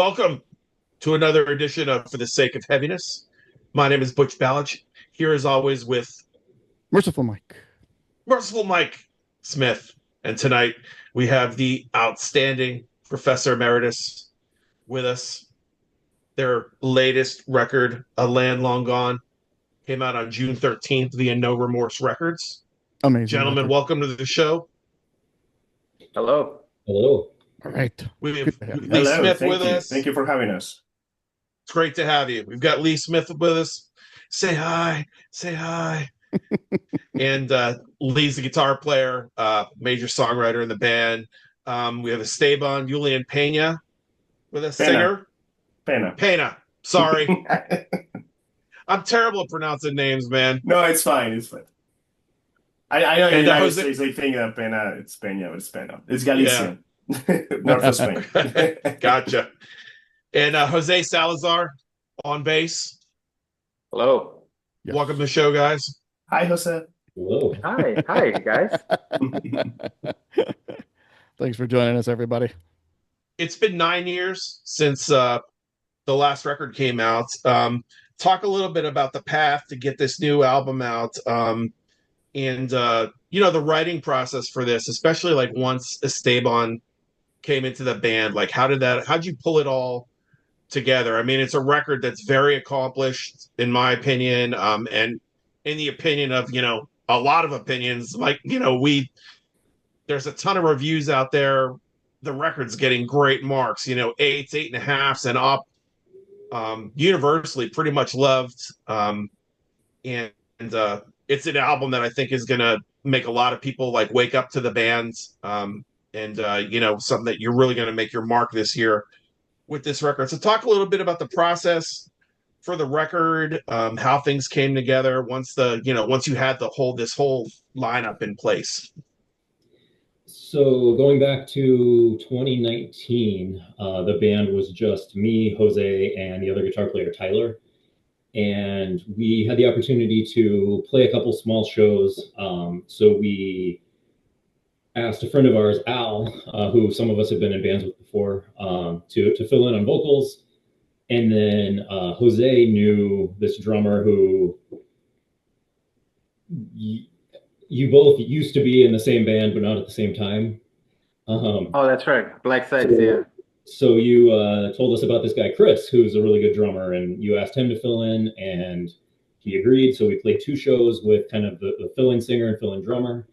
Welcome to another edition of For the Sake of Heaviness. My name is Butch Ballich, here as always with Merciful Mike. Merciful Mike Smith. And tonight we have the outstanding Professor Emeritus with us. Their latest record, A Land Long Gone, came out on June 13th via No Remorse Records. Amazing Gentlemen, record. welcome to the show. Hello. Hello. All right. We Good have to have you. Lee Hello. Smith Thank with you. us. Thank you for having us. It's great to have you. We've got Lee Smith with us. Say hi. Say hi. And Lee's the guitar player, major songwriter in the band. We have Esteban, Julian Pena with us, singer. Pena. Sorry. I'm terrible at pronouncing names, man. No, it's fine. It's fine. I know in the And United Jose- States they think that Pena, it's Peña, but it's Pena. It's Galician. Yeah. North of Spain. Gotcha. And Jose Salazar on bass. Hello. Yes. Welcome to the show, guys. Hi, Jose. Hello. Hi, guys. Thanks for joining us, everybody. It's been 9 years since the last record came out. Talk a little bit about the path to get this new album out, and the writing process for this, especially like once Esteban came into the band. Like, how'd you pull it all together? I mean, it's a record that's very accomplished, in my opinion, and in the opinion of a lot of opinions. Like, there's a ton of reviews out there. The record's getting great marks, 8s, 8.5s, and up. Universally pretty much loved. And it's an album that I think is going to make a lot of people like wake up to the band. Something that you're really going to make your mark this year with this record. So talk a little bit about the process for the record, how things came together once you had this whole lineup in place. So going back to 2019, the band was just me, Jose, and the other guitar player, Tyler. And we had the opportunity to play a couple small shows. So we asked a friend of ours, Al, who some of us have been in bands with before, to fill in on vocals. And then Jose knew this drummer who you both used to be in the same band, but not at the same time. Oh, that's right. Black Sides, yeah. So you told us about this guy, Chris, who's a really good drummer, and you asked him to fill in, and he agreed. So we played 2 shows with kind of the fill-in singer and fill-in drummer.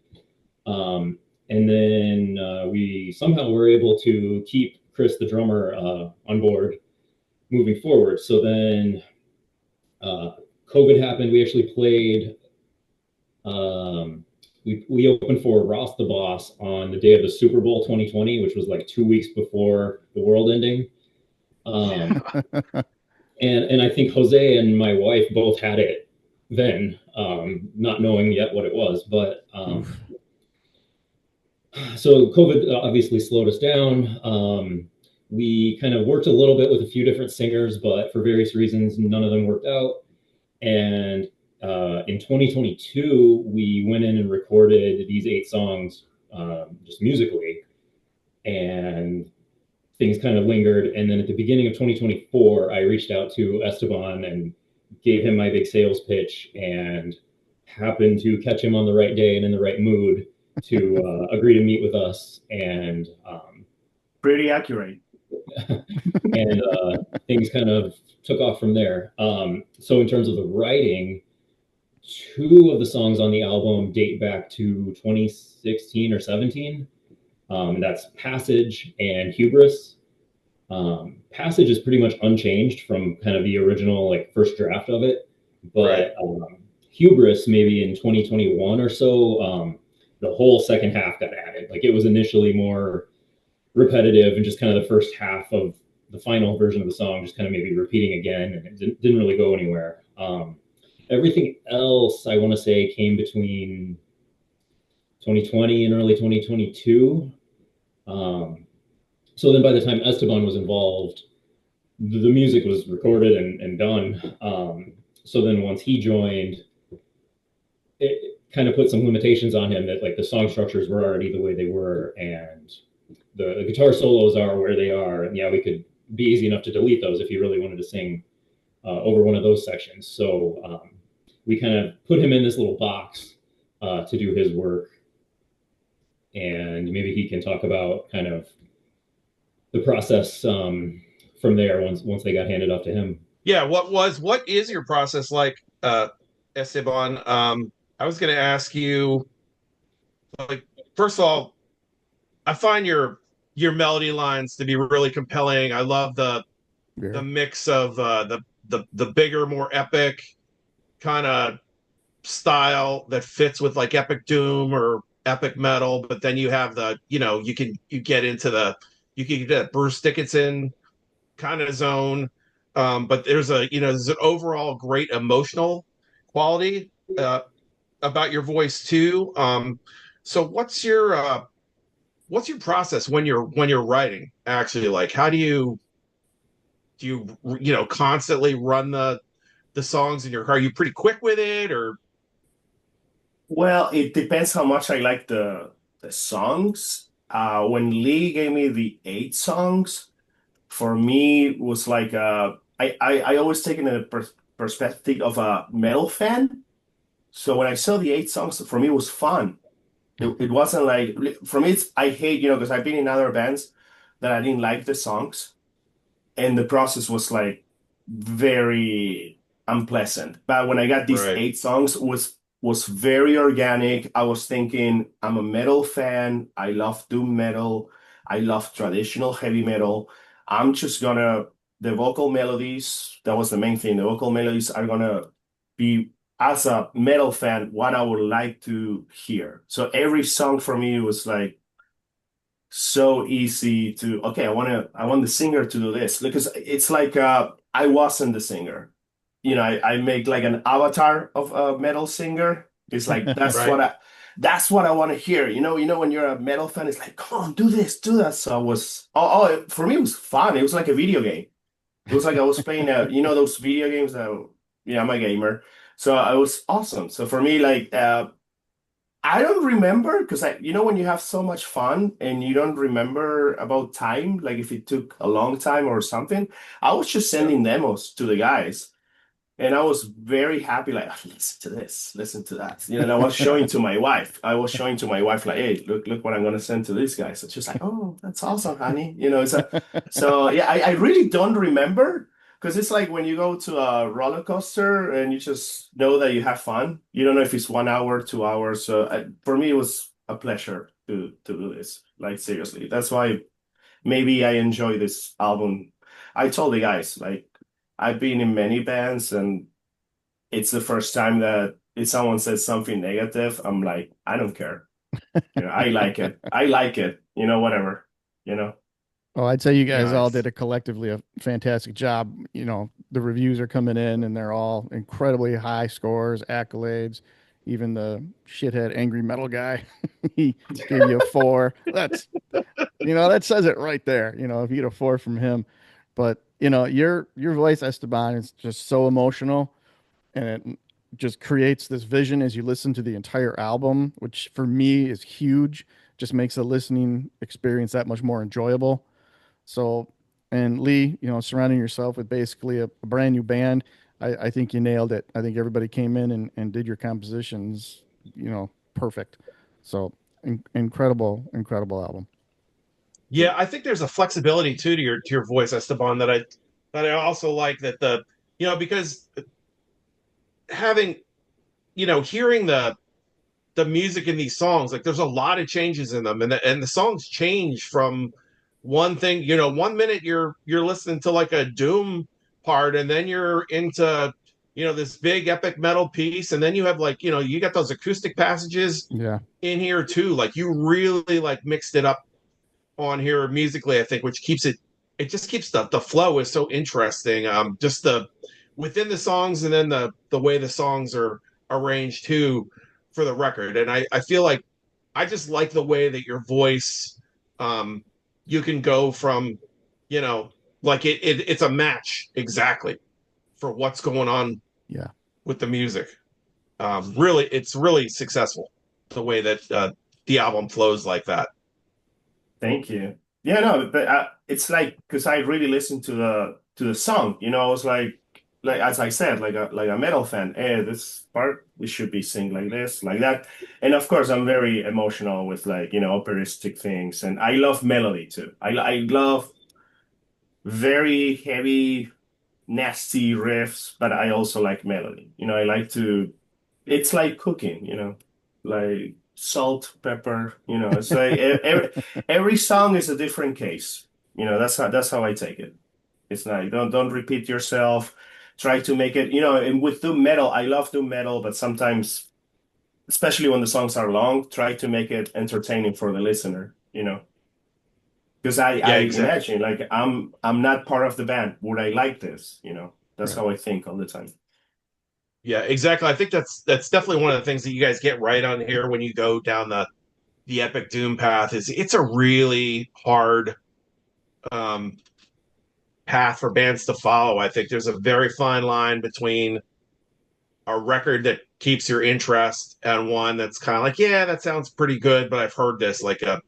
And then we somehow were able to keep Chris, the drummer, on board moving forward. So then COVID happened. We actually played... We opened for Ross the Boss on the day of the Super Bowl 2020, which was like 2 weeks before the world ending. And I think Jose and my wife both had it then, not knowing yet what it was. But so COVID obviously slowed us down. We kind of worked a little bit with a few different singers, but for various reasons, none of them worked out. And in 2022, we went in and recorded these 8 songs just musically, and things kind of lingered. And then at the beginning of 2024, I reached out to Esteban and gave him my big sales pitch, and happened to catch him on the right day and in the right mood to agree to meet with us. And Pretty accurate. and things kind of took off from there. So in terms of the writing, 2 of the songs on the album date back to 2016 or 17. That's Passage and Hubris. Passage is pretty much unchanged from kind of the original first draft of it, but Hubris, maybe in 2021 or so, the whole second half got added. Like, it was initially more repetitive, and just kind of the first half of the final version of the song just kind of maybe repeating again, and it didn't really go anywhere. Everything else, I want to say, came between 2020 and early 2022. So then by the time Esteban was involved, the music was recorded and done. So then once he joined, it kind of put some limitations on him, that the song structures were already the way they were, and the guitar solos are where they are. And yeah, we could be easy enough to delete those if you really wanted to sing over one of those sections. So we kind of put him in this little box to do his work, and maybe he can talk about kind of the process from there once they got handed off to him. Yeah, what is your process like, Esteban? I was going to ask you, like, first of all, I find your melody lines to be really compelling. I love the mix of the bigger, more epic kind of style that fits with like epic doom or epic metal, but then you have the, you can get that Bruce Dickinson kind of zone. But there's an overall great emotional quality about your voice too. So what's your process when you're writing, actually? Like, how do you constantly run the songs in your car? Are you pretty quick with it, or? Well, it depends how much I like the songs. When Lee gave me the 8 songs, for me it was like I always taken a perspective of a metal fan. So when I saw the 8 songs, for me it was fun. It wasn't like, for me I hate, because I've been in other bands that I didn't like the songs, and the process was like very unpleasant. But when I got these 8 songs, was very organic. I was thinking, I'm a metal fan. I love doom metal. I love traditional heavy metal. I'm just the vocal melodies, that was the main thing. The vocal melodies are gonna be, as a metal fan, what I would like to hear. So every song for me was like so easy to, okay, I want the singer to do this, because it's like I wasn't the singer. I make like an avatar of a metal singer. It's like that's right. That's what I want to hear. When you're a metal fan, it's like, come on, do this, do that. So I was, for me, it was fun. It was like a video game. It was like I was playing those video games that, I'm a gamer. So it was awesome. So for me, like, I don't remember, because when you have so much fun and you don't remember about time, like if it took a long time or something, I was just sending demos to the guys. And I was very happy, like, oh, listen to this, listen to that. And I was showing to my wife. Like, hey, look what I'm gonna send to these guys. So she's like, oh, that's awesome, honey. So yeah, I really don't remember, because it's like when you go to a roller coaster and you just know that you have fun. You don't know if it's 1 hour, 2 hours. So for me, it was a pleasure to do this. Like, seriously, that's why maybe I enjoy this album. I told the guys, like, I've been in many bands, and it's the first time that if someone says something negative, I'm like, I don't care. I like it. I like it. Whatever. Oh, I'd say you guys all did collectively a fantastic job. The reviews are coming in, and they're all incredibly high scores, accolades. Even the shithead angry metal guy, he gave you a 4. That's, that says it right there. If you get a 4 from him. But your voice, Esteban, is just so emotional, and it just creates this vision as you listen to the entire album, which for me is huge. Just makes the listening experience that much more enjoyable. So, and Lee, surrounding yourself with basically a brand new band, I think you nailed it. I think everybody came in and did your compositions, perfect. So incredible album. Yeah, I think there's a flexibility too to your voice, Esteban, that I also like, that because having hearing the music in these songs, like, there's a lot of changes in them, and the songs change from one thing. 1 minute you're listening to like a doom part, and then you're into this big epic metal piece, and then you have like you got those acoustic passages in here too. Like, you really like mixed it up on here musically, I think, which keeps it just keeps the flow is so interesting. Just within the songs, and then the way the songs are arranged too for the record. And I feel like I just like the way that your voice, you can go from, like it's a match exactly for what's going on with the music. Really, it's really successful the way that the album flows like that. Thank you. Yeah, no, but it's like because I really listened to the song, you know, it's like as I said, like a metal fan. Hey, this part we should be sing like this, like that. And of course, I'm very emotional with like you know operatic things, and I love melody too. I love very heavy, nasty riffs, but I also like melody. You know, I like to. It's like cooking, you know, like salt, pepper. You know, it's like every song is a different case. You know, that's how I take it. It's like don't repeat yourself. Try to make it, you know, and with doom metal, I love doom metal, but sometimes, especially when the songs are long, try to make it entertaining for the listener, you know. Because I Yeah, exactly. imagine like I'm not part of the band. Would I like this? You know, that's Right. how I think all the time. Yeah, exactly. I think that's definitely one of the things that you guys get right on here when you go down the epic doom path. Is it's a really hard um, path for bands to follow. I think there's a very fine line between a record that keeps your interest and one that's kind of like, yeah, that sounds pretty good, but I've heard this like a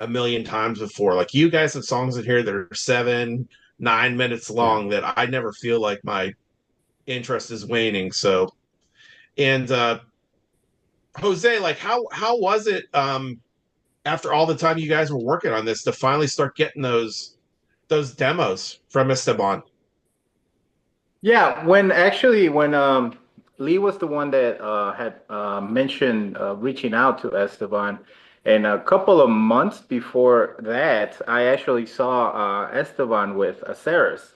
million times before. Like you guys have songs in here that are 7, 9 minutes Yeah. long that I never feel like my interest is waning. So, and Jose, like how was it after all the time you guys were working on this to finally start getting those demos from Esteban? Yeah, when Lee was the one that had mentioned reaching out to Esteban, and a couple of months before that, I actually saw Esteban with Aceres,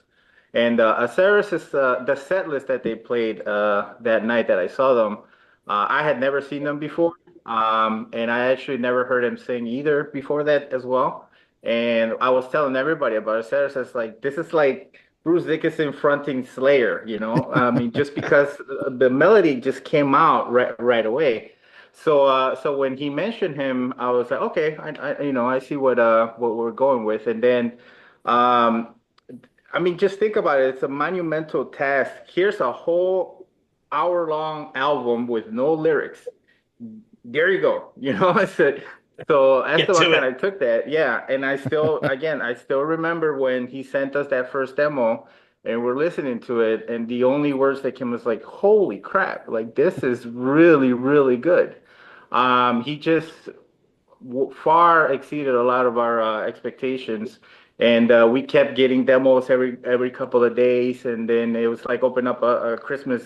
and Aceres is the set list that they played that night that I saw them. I had never seen them before, and I actually never heard him sing either before that as well. And I was telling everybody about Aceres. It's like this is like Bruce Dickinson fronting Slayer, you know? I mean, just because the melody just came out right away. So when he mentioned him, I was like, okay, I see what we're going with. And then, um, I mean, just think about it. It's a monumental task. Here's a whole hour-long album with no lyrics. There you go. You know, so Get Esteban to kind it. of took that, yeah. And I still remember when he sent us that first demo, and we're listening to it, and the only words that came was like, "Holy crap! Like this is really, really good." He just far exceeded a lot of our expectations. And we kept getting demos every couple of days, and then it was like open up a Christmas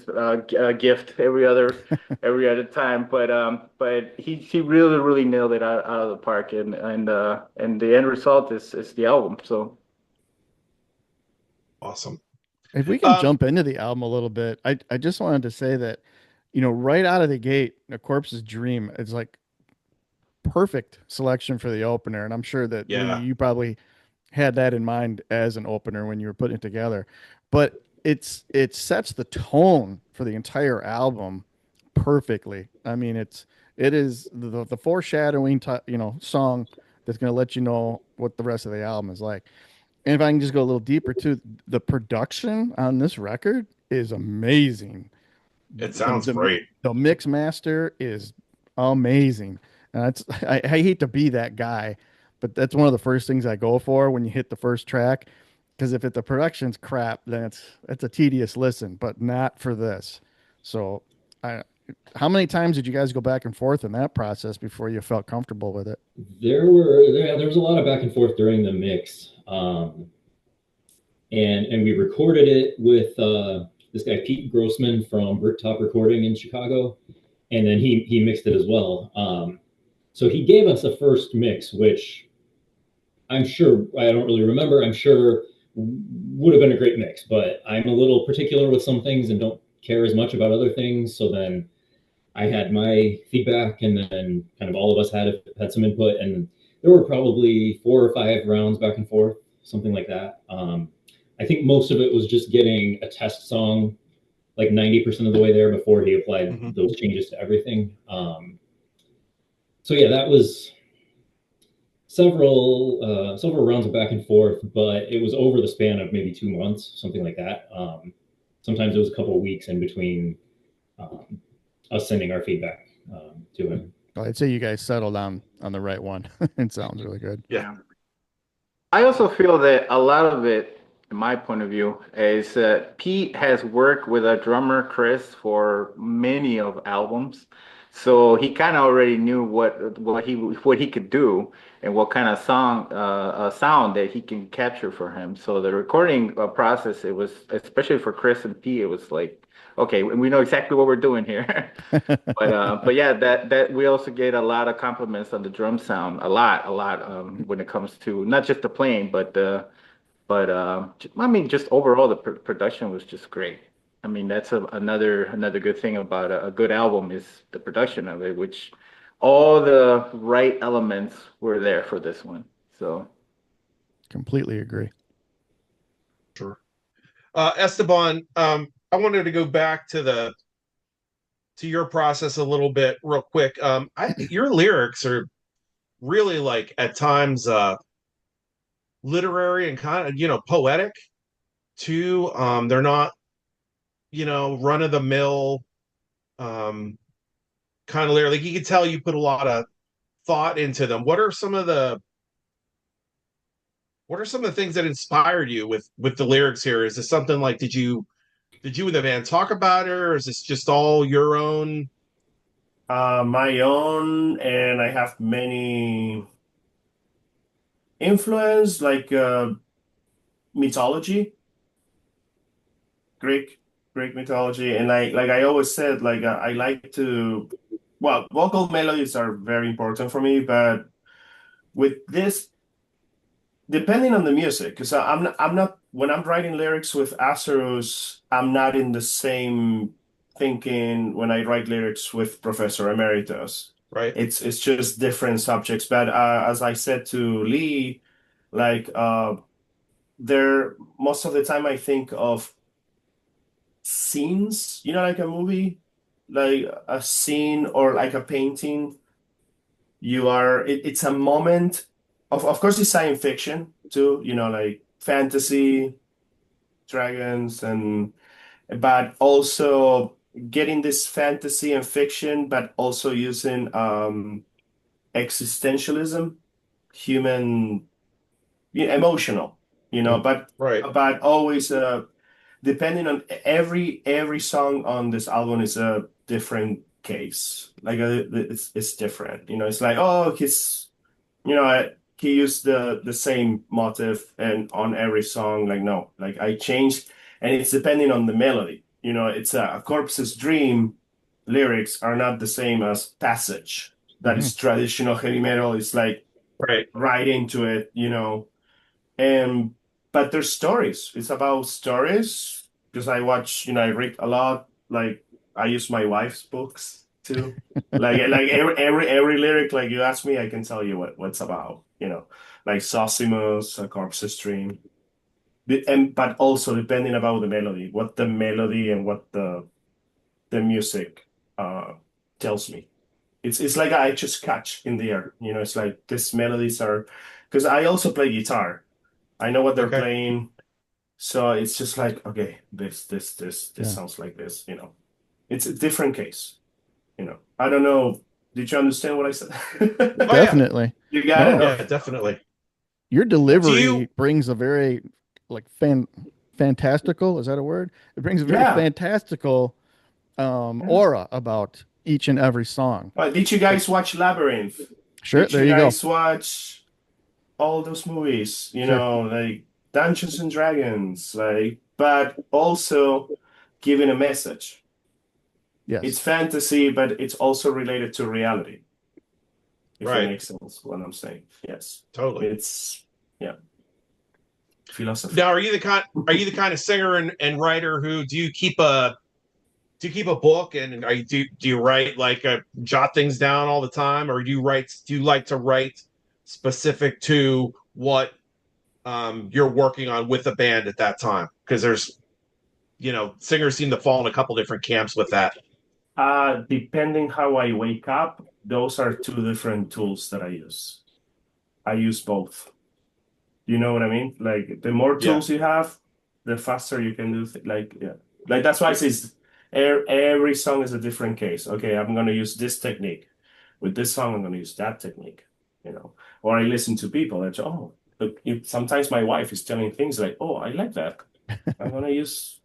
gift every other time. But he really nailed it out of the park, and the end result is the album. So Awesome. If we can Um, jump into the album a little bit, I just wanted to say that, right out of the gate, A Corpse's Dream is like perfect selection for the opener. And I'm sure that Lee, yeah. you probably had that in mind as an opener when you were putting it together. But it sets the tone for the entire album perfectly. I mean, it is the foreshadowing song that's going to let you know what the rest of the album is like. And if I can just go a little deeper too, the production on this record is amazing. It The sounds the great. the mix master is amazing. And I hate to be that guy, but that's one of the first things I go for when you hit the first track. Because if the production's crap, then it's a tedious listen, but not for this. So, I, how many times did you guys go back and forth in that process before you felt comfortable with it? There was a lot of back and forth during the mix, and we recorded it with this guy Pete Grossman from Bricktop Recording in Chicago, and then he mixed it as well. So he gave us a first mix, which I'm sure I don't really remember. I'm sure would have been a great mix, but I'm a little particular with some things and don't care as much about other things. So then I had my feedback, and then kind of all of us had some input, and there were probably 4 or 5 rounds back and forth, something like that. I think most of it was just getting a test song like 90% of the way there before he applied Mm-hmm. those changes to everything. So yeah, that was several rounds of back and forth, but it was over the span of maybe 2 months, something like that. Sometimes it was a couple of weeks in between um, us sending our feedback to him. Well, I'd say you guys settled on the right one. It sounds really good. Yeah. I also feel that a lot of it, in my point of view, is that Pete has worked with a drummer, Chris, for many of albums. So he kind of already knew what he could do and what kind of sound that he can capture for him. So the recording process, it was, especially for Chris and Pete, it was like, okay, we know exactly what we're doing here. But yeah, that we also get a lot of compliments on the drum sound, a lot when it comes to not just the playing, I mean, just overall the production was just great. I mean, that's another good thing about a good album is the production of it, which all the right elements were there for this one. So Completely agree. Sure. Esteban, I wanted to go back to your process a little bit real quick. Your lyrics are really like at times literary and kind of, poetic too. They're not, run of the mill um kind of lyric. Like you can tell you put a lot of thought into them. What are some of the things that inspired you with the lyrics here? Is this something like did you and the band talk about it, or is this just all your own? My own, and I have many influence, like mythology, Greek Greek mythology, and like I always said, like I like to, well, vocal melodies are very important for me, but with this, depending on the music, because I'm not when I'm writing lyrics with Azarus, I'm not in the same thinking when I write lyrics with Professor Emeritus. Right. It's just different subjects. But as I said to Lee, like there most of the time I think of scenes, like a movie, like a scene or like a painting. It's a moment of course it's science fiction too, like fantasy, dragons, and but also getting this fantasy and fiction, but also using existentialism, human, emotional, Mm. but Right. always depending on every song on this album is a different case. Like it's different. It's like, oh, he used the same motive and on every song. Like, no, like I changed, and it's depending on the melody. It's a Corpse's Dream lyrics are not the same as Passage. That Mhm. is traditional heavy metal. It's like Right. right into it. And but there's stories. It's about stories because I watch, I read a lot. Like I use my wife's books too. Like every lyric, like you ask me, I can tell you what's about. Like Sosimus, A Corpse's Dream. But also depending about the melody, what the melody and what the music uh tells me. It's like I just catch in the air. It's like these melodies are because I also play guitar. I know what they're Okay. playing, so it's just like, okay, this Yeah. sounds like this. It's a different case. I don't know. Did you understand what I said? Oh yeah. Definitely. You got it? No, Yeah, Okay. definitely. your Do you delivery brings a very like fantastical, is that a word? It brings a very Yeah. fantastical Yeah. aura about each and every song. Did you Like, guys watch Labyrinth? sure, Did there you you go. guys watch all those movies? Sure. Like Dungeons and Dragons, like, but also giving a message. It's Yes. fantasy, but it's also related to reality, if it right? makes sense what I'm saying. Yes. Totally. It's, yeah, philosophy. Now, are you the kind of singer and writer who do you keep a book, and do you write like jot things down all the time, or do you like to write specific to what you're working on with the band at that time? Because singers seem to fall in a couple different camps with that. Depending how I wake up, those are two different tools that I use. I use both. You know what I mean? Like the more Yeah. tools you have, the faster you can do like, yeah. Like that's why I say every song is a different case. Okay, I'm gonna use this technique. With this song, I'm gonna use that technique. Or I listen to people and say, oh, sometimes my wife is telling things like, "Oh, I like that. I'm gonna use,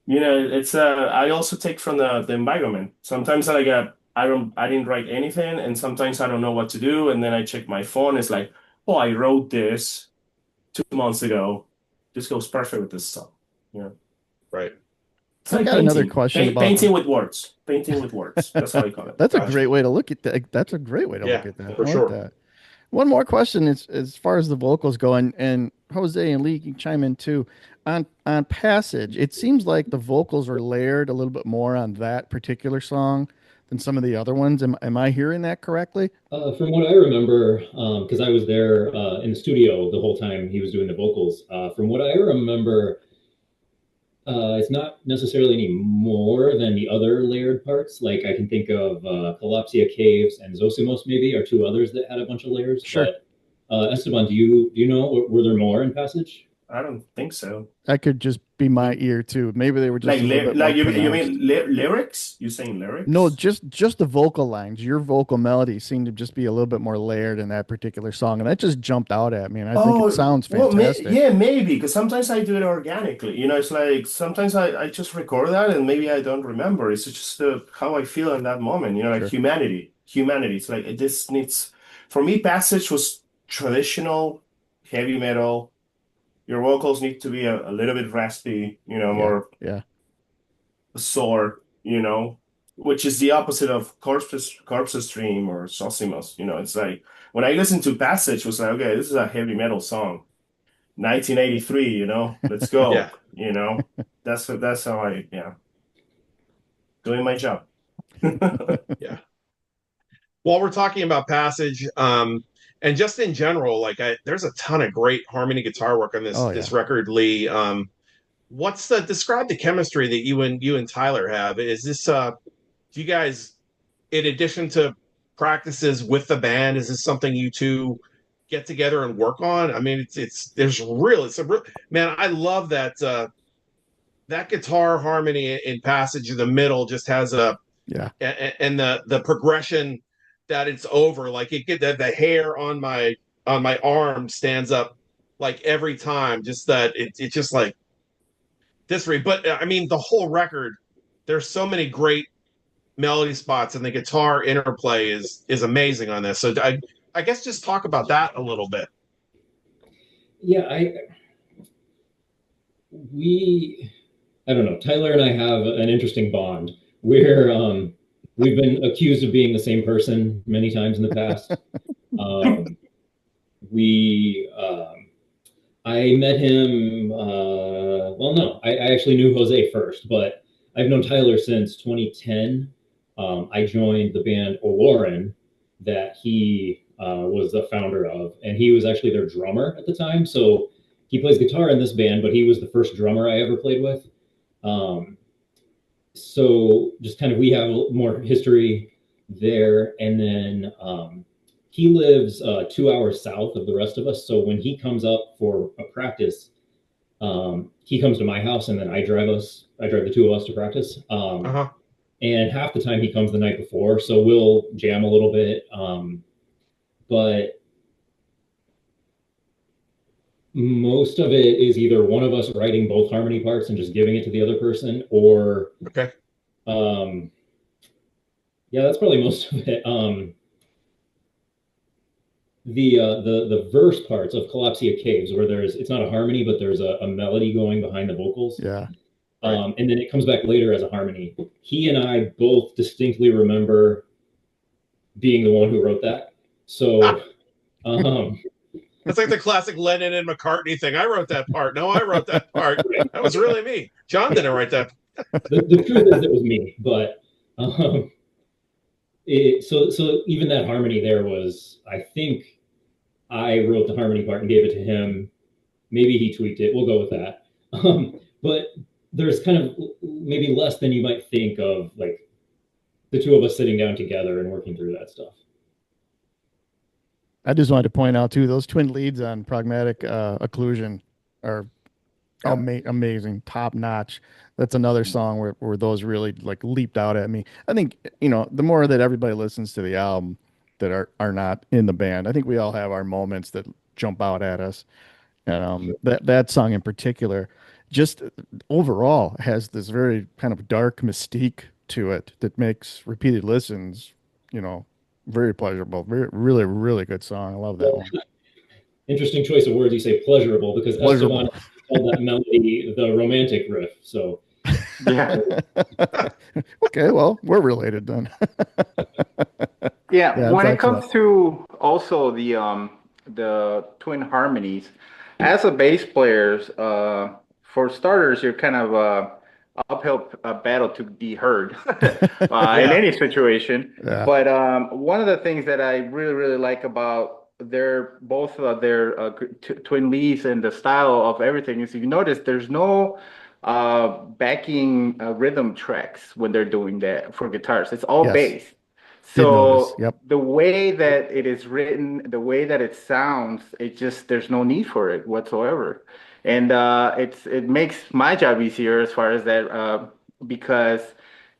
it's I also take from the environment. Sometimes I didn't write anything, and sometimes I don't know what to do, and then I check my phone. It's like, oh, I wrote this 2 months ago. This goes perfect with this song. Right. It's I've like got another painting. question about Painting with words. Painting with words. That's how I call it. That's a Gotcha. great way to look at that. That's a great way to look Yeah, at that. for I like sure. that. One more question is as far as the vocals go, and Jose and Lee you can chime in too. On Passage, it seems like the vocals are layered a little bit more on that particular song than some of the other ones. Am I hearing that correctly? From what I remember, because I was there in the studio the whole time he was doing the vocals. From what I remember, it's not necessarily any more than the other layered parts. Like I can think of Collapsia Caves and Zosimos maybe are two others that had a bunch of layers. Sure. But Esteban, do you know, were there more in Passage? I don't think so. That could just be my ear too. Maybe they were just a little bit more you pronounced. mean lyrics? You saying No, lyrics? just the vocal lines. Your vocal melody seemed to just be a little bit more layered in that particular song, and that just jumped out at me. And I think it Oh, sounds well, fantastic. yeah, maybe because sometimes I do it organically. It's like sometimes I just record that and maybe I don't remember. It's just how I feel in that moment. Like Sure. humanity. It's like this needs. For me, Passage was traditional heavy metal. Your vocals need to be a little bit raspy. Yeah. More Yeah. sore. Which is the opposite of Corpse Stream or Sosimos. It's like when I listened to Passage, it was like, okay, this is a heavy metal song. 1983, let's Yeah. go. That's how doing my job. Yeah. While we're talking about Passage, and just in general, like there's a ton of great harmony guitar work on this Oh yeah. this record, Lee. Describe the chemistry that you and Tyler have? Is this do you guys, in addition to practices with the band, is this something you two get together and work on? I mean, it's a real, man, I love that guitar harmony in Passage in the middle just has Yeah. and the progression that it's over, like it get that the hair on my arm stands up like every time, just that it's just like this read. But I mean, the whole record, there's so many great melody spots, and the guitar interplay is amazing on this. So I guess just talk about that a little bit. Yeah, I don't know. Tyler and I have an interesting bond. We've been accused of being the same person many times in the past. I met him. Well, no, I actually knew Jose first, but I've known Tyler since 2010. I joined the band Olorin that he was the founder of, and he was actually their drummer at the time. So he plays guitar in this band, but he was the first drummer I ever played with. So just kind of we have more history there, and then he lives 2 hours south of the rest of us. So when he comes up for a practice, he comes to my house, and then I drive the two of us to practice. And half the time he comes the night before, so we'll jam a little bit. But most of it is either one of us writing both harmony parts and just giving it to the other person, or Okay. Yeah, that's probably most of it. The verse parts of Collapsia Caves, where it's not a harmony, but there's a melody going behind the vocals. Yeah. And then it comes back later as a harmony. He and I both distinctly remember being the one who wrote that. So It's like the classic Lennon and McCartney thing. I wrote that part. No, I wrote that part. That was really me. John didn't write that. The truth is it was me, but so even that harmony there was, I think I wrote the harmony part and gave it to him. Maybe he tweaked it. We'll go with that. But there's kind of maybe less than you might think of, like the two of us sitting down together and working through that stuff. I just wanted to point out too, those twin leads on Pragmatic Occlusion are amazing, top notch. That's another song where those really like leaped out at me. I think, the more that everybody listens to the album that are not in the band, I think we all have our moments that jump out at us. And that song in particular, just overall has this very kind of dark mystique to it that makes repeated listens, very pleasurable. Very, really, really good song. I love that one. Interesting choice of words. You say pleasurable because Pleasurable. Esteban called that melody the romantic riff. So Yeah. Okay, well, we're related then. Yeah, Yeah, when it's it comes excellent. to also the twin harmonies, as a bass players, for starters, you're kind of uphill battle to be heard in Yeah. any situation. Yeah. But one of the things that I really really like about their twin leads and the style of everything is, if you notice, there's no backing rhythm tracks when they're doing that for guitars. It's all Yes. bass. Did notice. So Yep. the way that it is written, the way that it sounds, there's no need for it whatsoever, and it makes my job easier as far as that because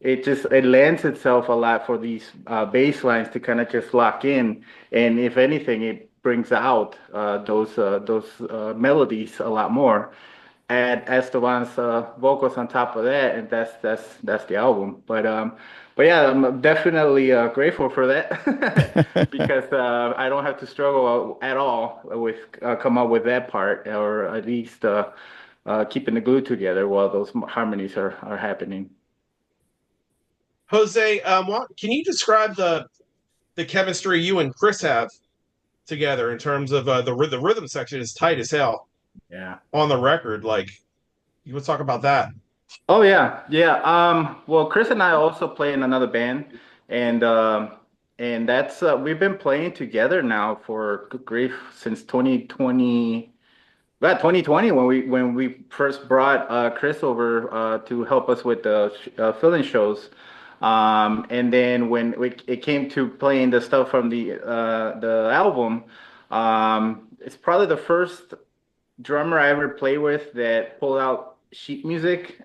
it lends itself a lot for these bass lines to kind of just lock in, and if anything, it brings out those melodies a lot more. Add Esteban's vocals on top of that, and that's the album. But yeah, I'm definitely grateful for that because I don't have to struggle at all with come up with that part, or at least keeping the glue together while those harmonies are happening. Jose, can you describe the chemistry you and Chris have together in terms of the rhythm section is tight as hell Yeah. on the record? Like, you want to talk about that? Oh yeah, yeah. Well, Chris and I also play in another band, and that's we've been playing together now for good grief since 2020. About 2020 when we first brought Chris over to help us with the fill-in shows, and then when it came to playing the stuff from the album, it's probably the first drummer I ever played with that pulled out sheet music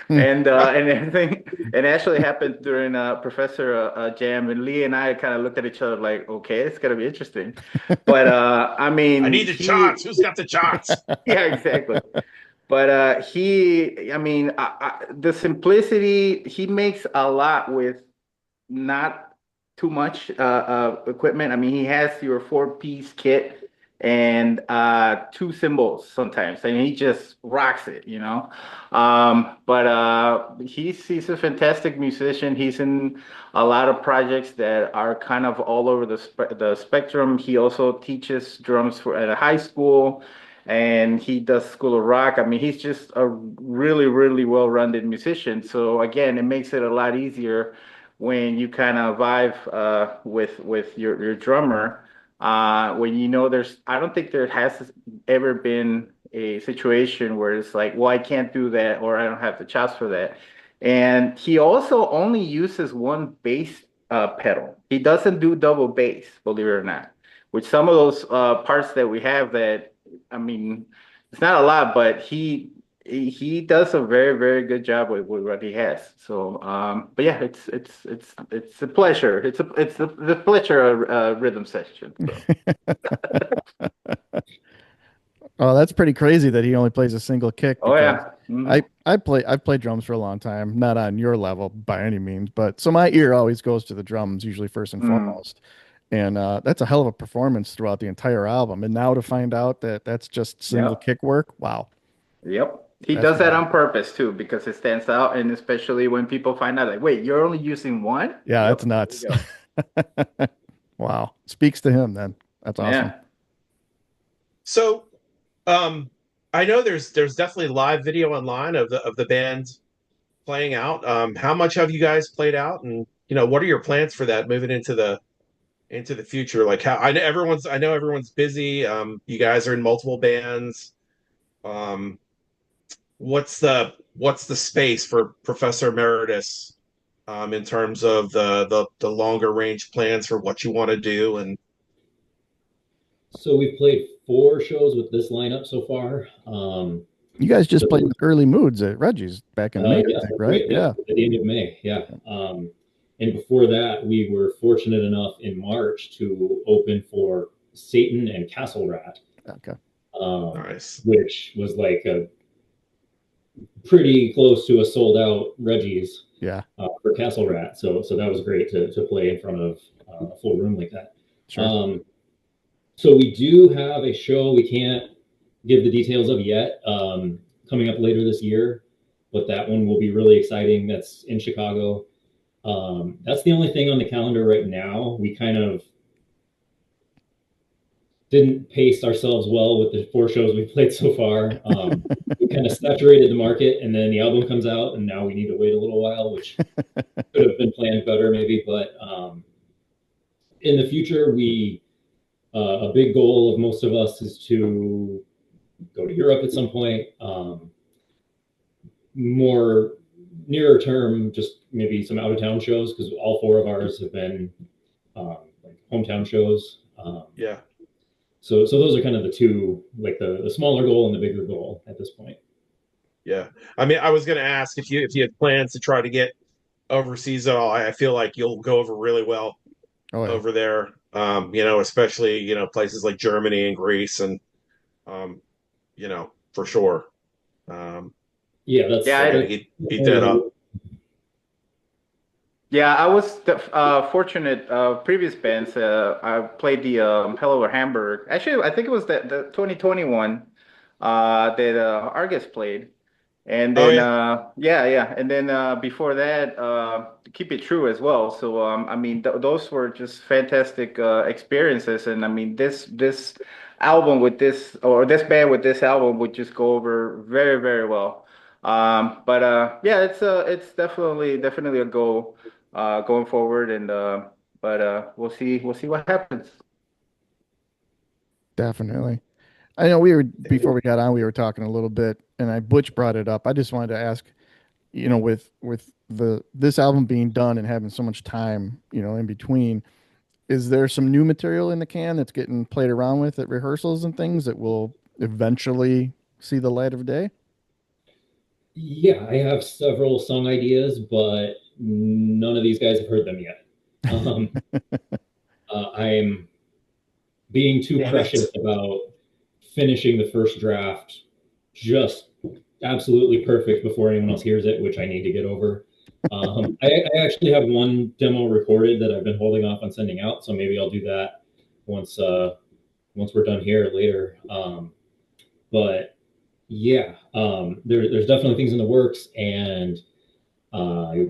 and everything. And it actually happened during Professor Jam, and Lee and I kind of looked at each other like, okay, it's gonna be interesting. But I I mean, need the charts. Who's got the charts? yeah, exactly. But I mean, the simplicity, he makes a lot with not too much equipment. I mean, he has your four-piece kit and two cymbals sometimes, and he just rocks it. But he's a fantastic musician. He's in a lot of projects that are kind of all over the spectrum. He also teaches drums at a high school, and he does School of Rock. I mean, he's just a really, really well-rounded musician. So again, it makes it a lot easier when you kind of vibe with your drummer, when I don't think there has ever been a situation where it's like, well, I can't do that, or I don't have the chops for that. And he also only uses one bass pedal. He doesn't do double bass, believe it or not. With some of those parts that we have, that I mean, it's not a lot, but he does a very very good job with what he has. So but yeah, it's a pleasure. It's the pleasure rhythm section. So. Oh, that's pretty crazy that he only plays a single kick, Oh because yeah. Mhm. I've played drums for a long time, not on your level by any means, but so my ear always goes to the drums usually first and Mm. foremost. And that's a hell of a performance throughout the entire album. And now to find out that that's just single Yep. kick work, wow. Yep. He That's does that wild. on purpose too, because it stands out, and especially when people find out, like, wait, you're only using one? Yeah, that's Yep. There nuts. you go. Wow. Speaks to him then. That's awesome. Yeah. So, I know there's definitely live video online of the band playing out. How much have you guys played out, and what are your plans for that moving into the future? Like, how I know everyone's busy. You guys are in multiple bands. Um, what's the space for Professor Emeritus, in terms of the longer range plans for what you want to do? And So we've played 4 shows with this lineup so far. You guys just played So Early Moods at Reggie's back in May, I yes, think, that's right? right. Yeah. At the end of May, yeah. And before that, we were fortunate enough in March to open for Satan and Castle Rat. Okay. Nice. Which was like a pretty close to a sold out Reggie's. Yeah. For Castle Rat. So that was great to play in front of a full room like that. Sure. So we do have a show we can't give the details of yet, coming up later this year, but that one will be really exciting. That's in Chicago. That's the only thing on the calendar right now. We kind of didn't pace ourselves well with the 4 shows we played so far. We kind of saturated the market, and then the album comes out, and now we need to wait a little while, which could have been planned better maybe. But in the future, a big goal of most of us is to go to Europe at some point. More nearer term, just maybe some out of town shows, because all 4 of ours have been like hometown shows. Yeah. So those are kind of the 2, like the smaller goal and the bigger goal at this point. Yeah. I mean, I was going to ask if you had plans to try to get overseas at all. I feel like you'll go over really well over there. Especially, places like Germany and Greece and, for sure. That's eat that up. Yeah, I was fortunate. Previous bands, I played the Hello Hamburg. Actually, I think it was the 2021 that Argus played, and then and then before that, Keep It True as well. So I mean, those were just fantastic experiences, and I mean, this album with this band with this album would just go over very, very well. It's definitely a goal going forward, and but we'll see what happens. Definitely. I know before we got on, we were talking a little bit, and Butch brought it up. I just wanted to ask, with this album being done and having so much time, in between, is there some new material in the can that's getting played around with at rehearsals and things that will eventually see the light of day? Yeah, I have several song ideas, but none of these guys have heard them yet. I'm being too precious about finishing the first draft just absolutely perfect before anyone else hears it, which I need to get over. I actually have one demo recorded that I've been holding off on sending out, so maybe I'll do that once we're done here later. But yeah, there's definitely things in the works, and I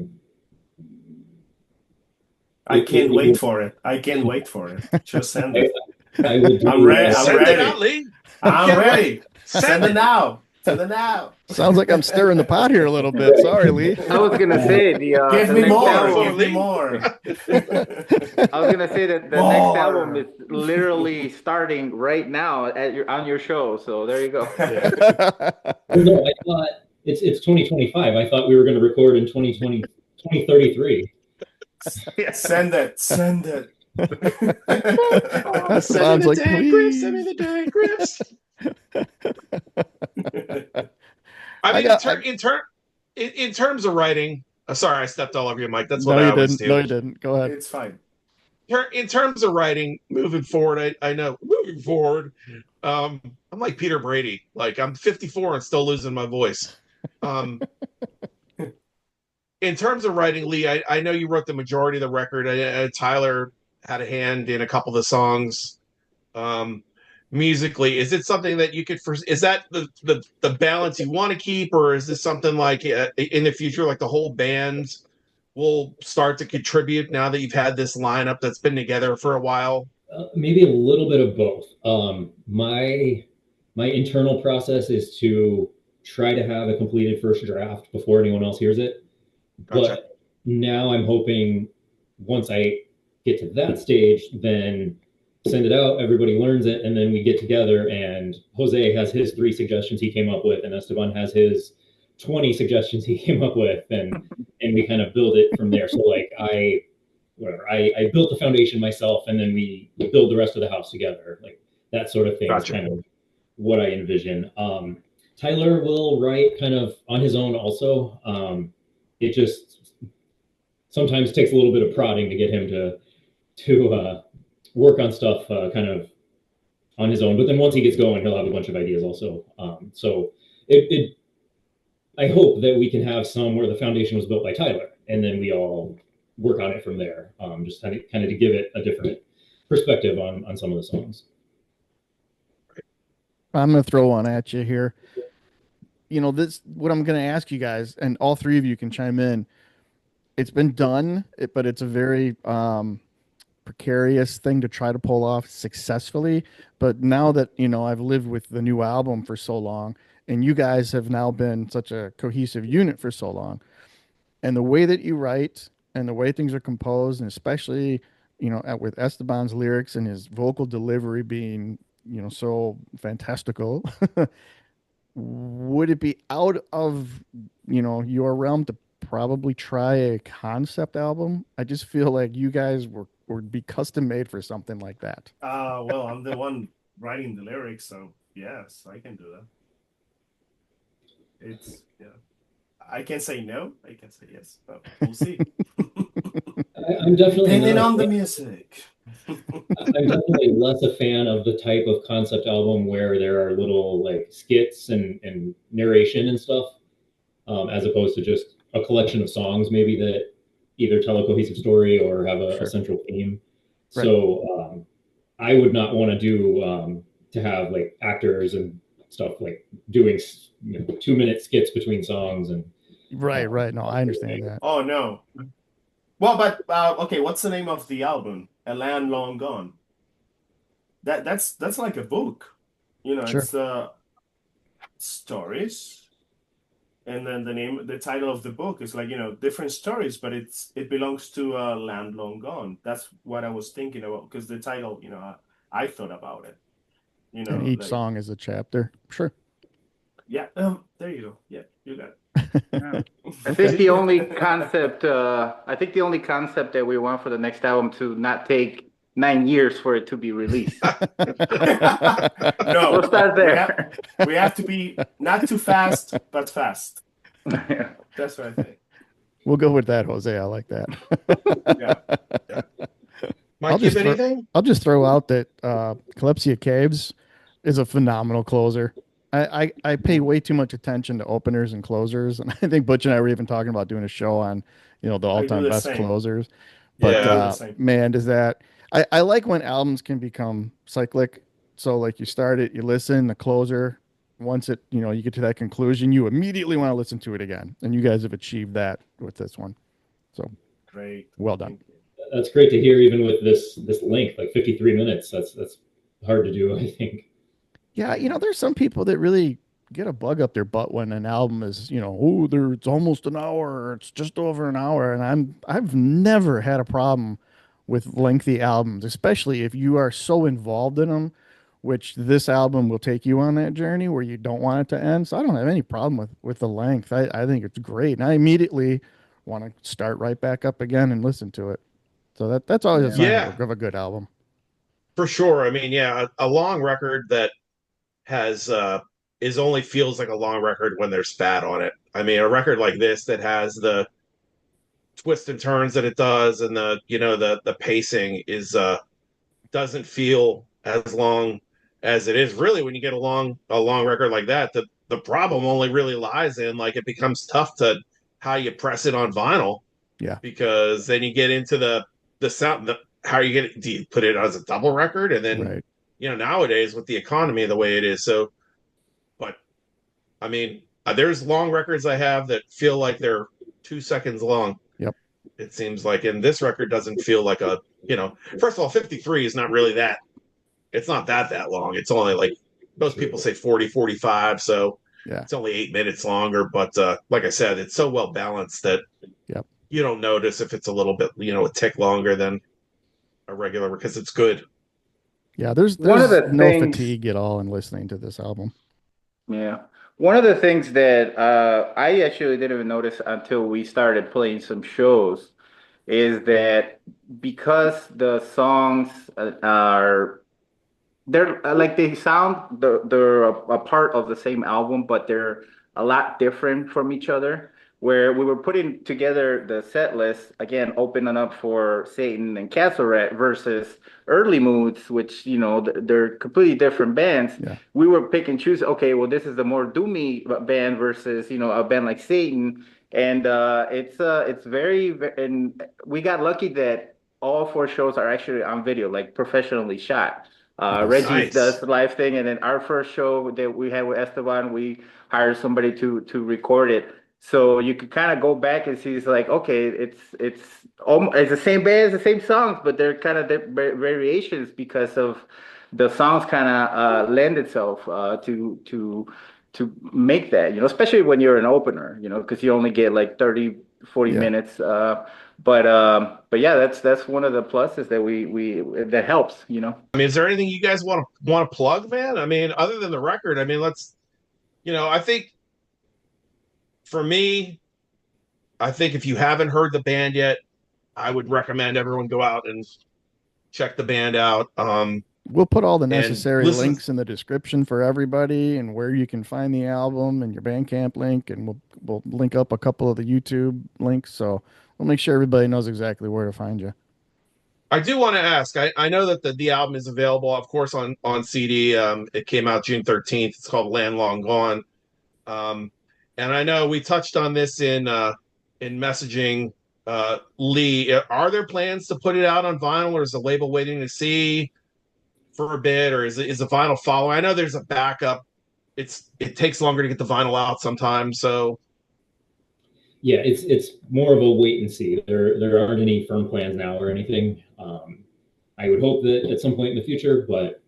can't wait for it. I can't wait for it. Just send it. I'm ready. Send it out, Lee. I'm ready. Send it now. Send it now. Sounds like I'm stirring the pot here a little bit. Sorry, Lee. I was gonna say give me more. Give me more. I was gonna say that the next album is literally starting right now on your show. So there you go. No, I thought it's 2025. I thought we were going to record in 2033. Send it. Send it. Sounds like, please. Send me the diagrams. In terms of writing, sorry, I stepped all over you, Mike. That's what I always do. No, you didn't. Go ahead. It's fine. In terms of writing, moving forward, I know moving forward, I'm like Peter Brady. Like, I'm 54 and still losing my voice. In terms of writing, Lee, I know you wrote the majority of the record. Tyler had a hand in a couple of the songs. Musically, is it something that you could? Is that the balance you want to keep, or is this something like in the future, like the whole band will start to contribute now that you've had this lineup that's been together for a while? Maybe a little bit of both. My internal process is to try to have a completed first draft before anyone else hears it. Gotcha. But now I'm hoping once I get to that stage, then send it out, everybody learns it, and then we get together and Jose has his 3 suggestions he came up with, and Esteban has his 20 suggestions he came up with, and we kind of build it from there. So like I built the foundation myself, and then we build the rest of the house together. Like that sort of thing is kind of what I envision. Tyler will write kind of on his own also. It just sometimes takes a little bit of prodding to get him to work on stuff kind of on his own. But then once he gets going, he'll have a bunch of ideas also. So I hope that we can have some where the foundation was built by Tyler, and then we all work on it from there. Just kind of to give it a different perspective on some of the songs. I'm going to throw one at you here. What I'm going to ask you guys, and all three of you can chime in. It's been done, but it's a very precarious thing to try to pull off successfully. But now that, I've lived with the new album for so long, and you guys have now been such a cohesive unit for so long, and the way that you write and the way things are composed, and especially, with Esteban's lyrics and his vocal delivery being, so fantastical, would it be out of, your realm to probably try a concept album? I just feel like you guys would be custom made for something like that. Well, I'm the one writing the lyrics, so yes, I can do that. I can't say no, I can say yes, but we'll see. I'm definitely depending on the music. I'm definitely less a fan of the type of concept album where there are little like skits and narration and stuff, as opposed to just a collection of songs maybe that either tell a cohesive story or have a central theme. Right. So I would not want to do to have like actors and stuff like doing 2-minute skits between songs and right. No, I understand that. Oh no. Well, but okay, what's the name of the album? A Land Long Gone. That's like a book, sure. It's stories, and then the title of the book is like different stories, but it belongs to a Land Long Gone. That's what I was thinking about, because the title, I thought about it. And each song is a chapter. Sure. Yeah. There you go. Yeah, you got it. Yeah. I think the only concept that we want for the next album to not take 9 years for it to be released. No, we'll start there. We have to be not too fast, but fast. Yeah. That's what I think. We'll go with that, Jose. I like that. Yeah. Mike, give anything? I'll just throw out that Calypsia Caves is a phenomenal closer. I pay way too much attention to openers and closers, and I think Butch and I were even talking about doing a show on, the all-time best closers. But man, does that I like when albums can become cyclic. So like you start it, you listen, the closer, once it you get to that conclusion, you immediately want to listen to it again, and you guys have achieved that with this one. So great, well done. That's great to hear, even with this length, like 53 minutes. That's hard to do, I think. Yeah, there's some people that really get a bug up their butt when an album is, it's almost an hour, or it's just over an hour, and I've never had a problem with lengthy albums, especially if you are so involved in them, which this album will take you on that journey where you don't want it to end. So I don't have any problem with the length. I think it's great, and I immediately want to start right back up again and listen to it. So that's always a sign of a good album. For sure. I mean, a long record that has only feels like a long record when there's fat on it. I mean, a record like this that has the twists and turns that it does, and the pacing is doesn't feel as long as it is. Really, when you get a long record like that, the problem only really lies in, like, it becomes tough to how you press it on vinyl. Yeah, because then you get into the sound. How you get it? Do you put it as a double record, and then right. Nowadays with the economy the way it is, so. But I mean, there's long records I have that feel like they're 2 seconds long. Yep. It seems like, and this record doesn't feel like first of all, 53 is not really that. It's not that long. It's only like most people say 40, 45. So yeah, it's only 8 minutes longer. But like I said, it's so well balanced that you don't notice if it's a little bit, a tick longer than a regular, because it's good. Yeah, there's no fatigue at all in listening to this album. Yeah. One of the things that I actually didn't even notice until we started playing some shows is that because the songs they're like they sound they're a part of the same album, but they're a lot different from each other. where we were putting together the set list, again, opening up for Satan and Castle Rat versus Early Moods, which, you know, they're completely different bands. Yeah. We were pick and choose, okay, well, this is the more doomy band versus, you know, a band like Satan. And it's very, and we got lucky that all 4 shows are actually on video, like professionally shot. Reggie's Nice. does the live thing, and then our first show that we had with Esteban, we hired somebody to record it. So you could kind of go back and see, it's like, okay, it's almost it's the same bands, the same songs, but they're kind of variations because of the songs kind of lend itself to make that, you know, especially when you're an opener, you know, because you only get like 30-40 minutes. But yeah, that's one of the pluses that we that helps, you know. I mean, is there anything you guys want to plug, man? I mean, other than the record, I mean, let's, you know, I think for me, I think if you haven't heard the band yet, I would recommend everyone go out and check the band out. We'll put all the necessary links in the description for everybody, and where you can find the album and your Bandcamp link, and we'll link up a couple of the YouTube links, so we'll make sure everybody knows exactly where to find you. I do want to ask, I know that the album is available, of course, on CD. It came out June 13th. It's called Land Long Gone. And I know we touched on this in messaging. Lee, are there plans to put it out on vinyl, or is the label waiting to see for a bit, or is the vinyl following? I know there's a backup. It takes longer to get the vinyl out sometimes, so yeah, it's more of a wait and see. There aren't any firm plans now or anything. I would hope that at some point in the future, but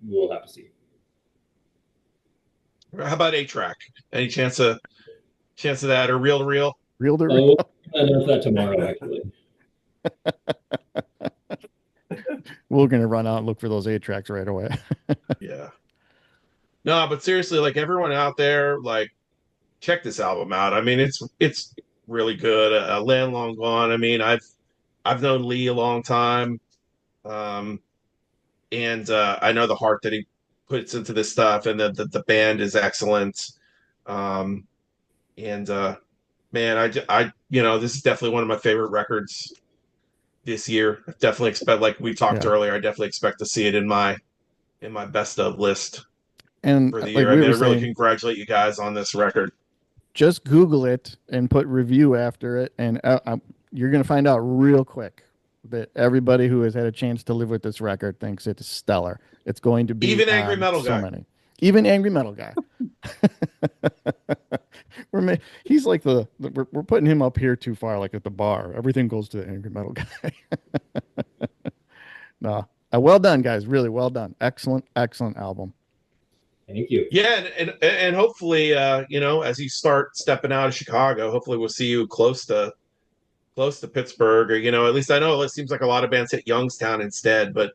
we'll have to see. How about 8-track? Any chance of that, or reel to reel? Reel to reel. I'll announce that tomorrow, actually. We're gonna run out and look for those 8-tracks right away. Yeah. No, but seriously, like, everyone out there, like, check this album out. I mean, it's really good. Land Long Gone. I mean, I've known Lee a long time, and I know the heart that he puts into this stuff, and the band is excellent. Man, I you know, this is definitely one of my favorite records this year. I definitely expect, like we talked earlier, I definitely expect to see it in my best of list and for the like year. I mean, I really saying, congratulate you guys on this record. Just Google it and put review after it, and you're going to find out real quick that everybody who has had a chance to live with this record thinks it's stellar. It's going to be even Angry Metal Guy. Even Angry Metal Guy. He's like we're putting him up here too far, like at the bar. Everything goes to the Angry Metal Guy. No, well done, guys. Really well done. Excellent album. Thank you. Yeah, and hopefully, you know, as you start stepping out of Chicago, hopefully we'll see you close to Pittsburgh, or, you know, at least I know it seems like a lot of bands hit Youngstown instead, but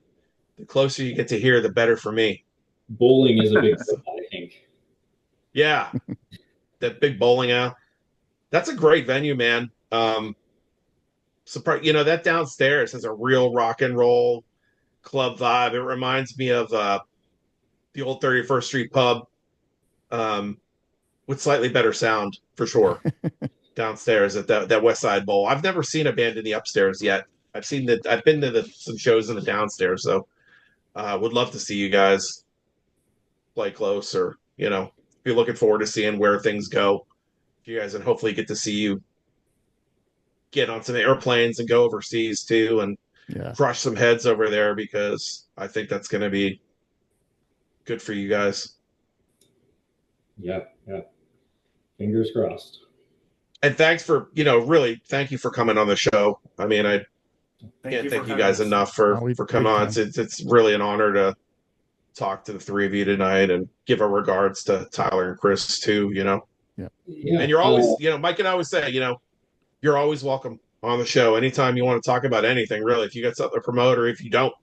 the closer you get to here, the better for me. Bowling is a big spot, I think. Yeah, that big bowling alley. That's a great venue, man. Surprise, you know, that downstairs has a real rock and roll club vibe. It reminds me of the old 31st Street pub, with slightly better sound for sure. Downstairs at that West Side Bowl. I've never seen a band in the upstairs yet. I've been to some shows in the downstairs, so would love to see you guys play close, or, you know, be looking forward to seeing where things go. You guys, and hopefully get to see you get on some airplanes and go overseas too, and crush some heads over there, because I think that's going to be good for you guys. Yeah. Fingers crossed. And thanks for, you know, really thank you for coming on the show. I mean, I can't thank you guys enough for coming on. It's really an honor to talk to the three of you tonight, and give our regards to Tyler and Chris too, you know. Yeah. And you're always, you know, Mike and I always say, you know, you're always welcome on the show anytime you want to talk about anything, really. If you got something to promote, or if you don't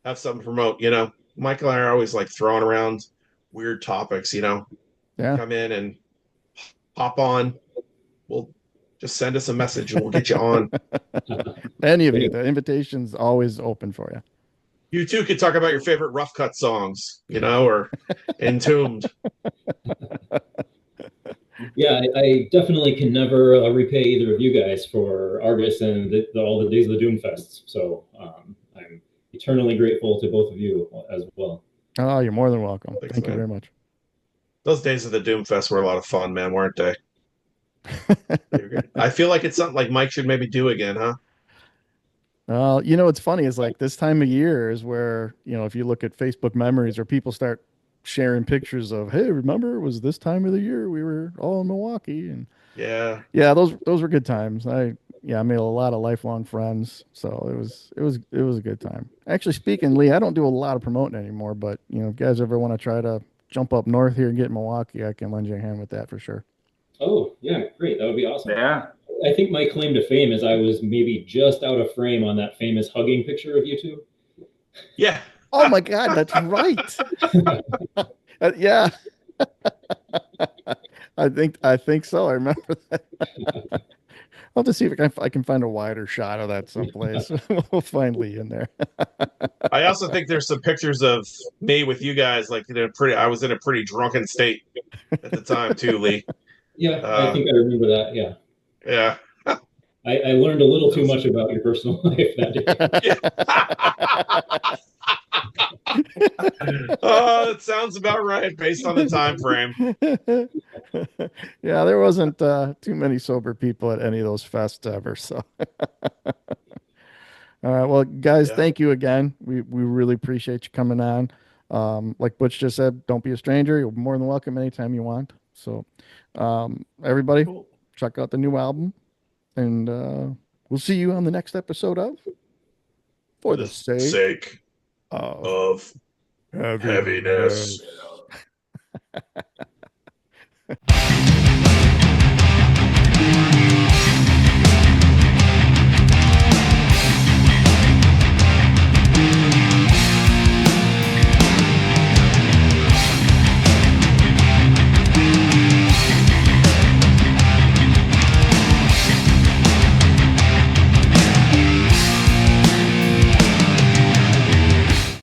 have something to promote, you know, Michael and I are always like throwing around weird topics, you know. Yeah. Come in and hop on. We'll just send us a message and we'll get you on. Any of you, the invitation's always open for you. You too could talk about your favorite Rough Cut songs, you know, or Entombed. Yeah, Yeah, I definitely can never repay either of you guys for Argus and all the Days of the Doom Fests. So I'm eternally grateful to both of you as well. Oh, you're more than welcome. Thanks, Thank you man. very much. Those Days of the Doom Fest were a lot of fun, man, weren't they? I feel like it's something like Mike should maybe do again, huh? You know, what's funny is like this time of year is where, you know, if you look at Facebook memories or people start sharing pictures of, hey, remember it was this time of the year we were all in Milwaukee, and yeah, those were good times. I made a lot of lifelong friends, so it was a good time. Actually, speaking, Lee, I don't do a lot of promoting anymore, but you know, if you guys ever want to try to jump up north here and get in Milwaukee, I can lend you a hand with that for sure. Oh, yeah, great. That would be awesome. Yeah. I think my claim to fame is I was maybe just out of frame on that famous hugging picture of you two. Yeah. Oh my God, that's right. Yeah. I think so. I remember that. I'll have to see if I can find a wider shot of that someplace. We'll find Lee in there. I also think there's some pictures of me with you guys, like I was in a pretty drunken state at the time too, Lee. Yeah, I think I remember that. Yeah. Yeah. I learned a little too much about your personal life that day. Oh, that sounds about right based on the time frame. Yeah, there wasn't too many sober people at any of those fests ever. So, all right, well, guys, thank you again. We really appreciate you coming on. Like Butch just said, don't be a stranger. You're more than welcome anytime you want. So, everybody, check out the new album, and we'll see you on the next episode of For the Sake of Heaviness.